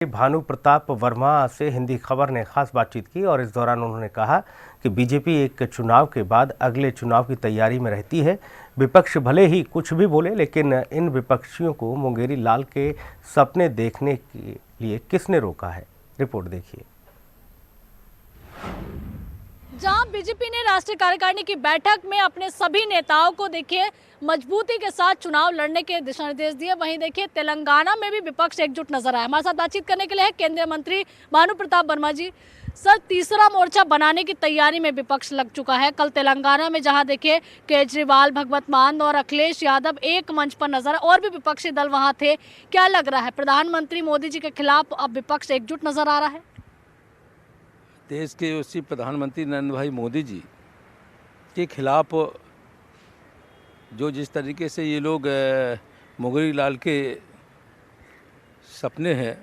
भानु प्रताप वर्मा से हिंदी खबर ने खास बातचीत की और इस दौरान उन्होंने कहा कि बीजेपी एक चुनाव के बाद अगले चुनाव की तैयारी में रहती है। विपक्ष भले ही कुछ भी बोले, लेकिन इन विपक्षियों को मुंगेरी लाल के सपने देखने के लिए किसने रोका है? रिपोर्ट देखिए। जहां बीजेपी ने राष्ट्रीय कार्यकारिणी की बैठक में अपने सभी नेताओं को देखिए मजबूती के साथ चुनाव लड़ने के दिशा निर्देश दिए, वहीं देखिए तेलंगाना में भी विपक्ष एकजुट नजर आया। हमारे साथ बातचीत करने के लिए है केंद्रीय मंत्री भानु प्रताप वर्मा जी। सर, तीसरा मोर्चा बनाने की तैयारी में विपक्ष लग चुका है। कल तेलंगाना में जहां देखिए केजरीवाल, भगवत मान और अखिलेश यादव एक मंच पर नजर, और भी विपक्षी दल वहां थे। क्या लग रहा है, प्रधानमंत्री मोदी जी के खिलाफ अब विपक्ष एकजुट नजर आ रहा है? देश के उसी प्रधानमंत्री नरेंद्र भाई मोदी जी के खिलाफ जो जिस तरीके से ये लोग मुंगेरी लाल के सपने हैं,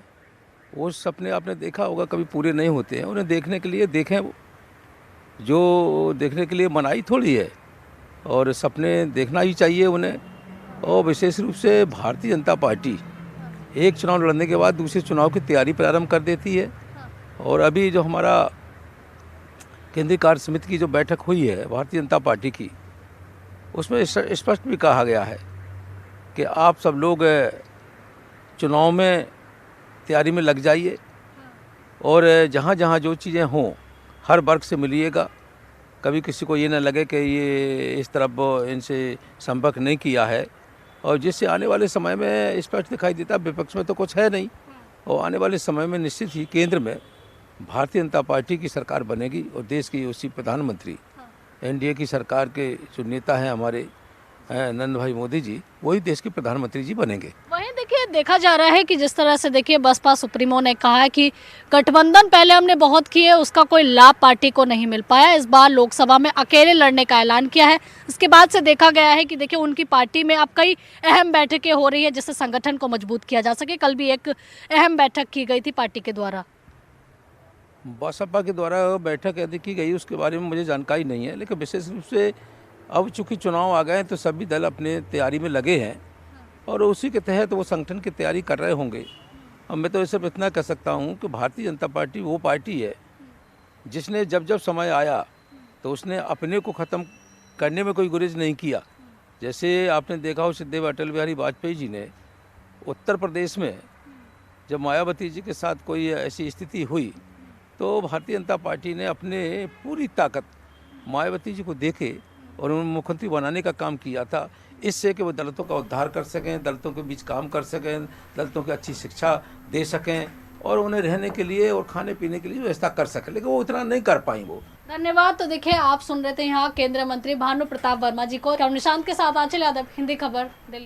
वो सपने आपने देखा होगा कभी पूरे नहीं होते हैं। उन्हें देखने के लिए देखें, जो देखने के लिए बनाई थोड़ी है, और सपने देखना ही चाहिए उन्हें। और विशेष रूप से भारतीय जनता पार्टी एक चुनाव लड़ने के बाद दूसरे चुनाव की तैयारी प्रारंभ कर देती है। और अभी जो हमारा केंद्रीय कार्य समिति की जो बैठक हुई है भारतीय जनता पार्टी की, उसमें स्पष्ट भी कहा गया है कि आप सब लोग चुनाव में तैयारी में लग जाइए, और जहाँ जहाँ जो चीज़ें हों हर वर्ग से मिलिएगा। कभी किसी को ये ना लगे कि ये इस तरफ इनसे संपर्क नहीं किया है, और जिससे आने वाले समय में स्पष्ट दिखाई देता विपक्ष में तो कुछ है नहीं, और आने वाले समय में निश्चित ही केंद्र में भारतीय जनता पार्टी की सरकार बनेगी, और देश की उसी प्रधानमंत्री एनडीए की सरकार के जो नेता हैं हमारे नरेंद्र भाई मोदी जी, वही देश के प्रधानमंत्री जी बनेंगे। वहीं देखिए देखा जा रहा है कि जिस तरह से देखिए बसपा सुप्रीमो ने कहा है कि गठबंधन पहले हमने बहुत किए, उसका कोई लाभ पार्टी को नहीं मिल पाया। इस बार लोकसभा में अकेले लड़ने का ऐलान किया है। इसके बाद से देखा गया है कि देखिए उनकी पार्टी में अब कई अहम बैठकें हो रही है जिससे संगठन को मजबूत किया जा सके। कल भी एक अहम बैठक की गई थी पार्टी के द्वारा। बसपा के द्वारा बैठक यदि की गई उसके बारे में मुझे जानकारी नहीं है, लेकिन विशेष रूप से अब चूँकि चुनाव आ गए तो सभी दल अपने तैयारी में लगे हैं, और उसी के तहत वो संगठन की तैयारी कर रहे होंगे। अब मैं तो सिर्फ इतना कह सकता हूँ कि भारतीय जनता पार्टी वो पार्टी है जिसने जब जब समय आया तो उसने अपने को ख़त्म करने में कोई गुरेज नहीं किया। जैसे आपने देखा हो श्रद्धेय अटल बिहारी वाजपेयी जी ने उत्तर प्रदेश में जब मायावती जी के साथ कोई ऐसी स्थिति हुई, तो भारतीय जनता पार्टी ने अपने पूरी ताकत मायावती जी को देके और उन्हें मुख्यमंत्री बनाने का काम किया था, इससे कि वो दलितों का उद्धार कर सकें, दलितों के बीच काम कर सकें, दलितों को अच्छी शिक्षा दे सकें, और उन्हें रहने के लिए और खाने पीने के लिए व्यवस्था कर सकें, लेकिन वो इतना नहीं कर पाई वो। धन्यवाद। तो देखिए आप सुन रहे थे यहाँ केंद्रीय मंत्री भानु प्रताप वर्मा जी को। निशांत के साथ आंचल यादव, हिंदी खबर, दिल्ली।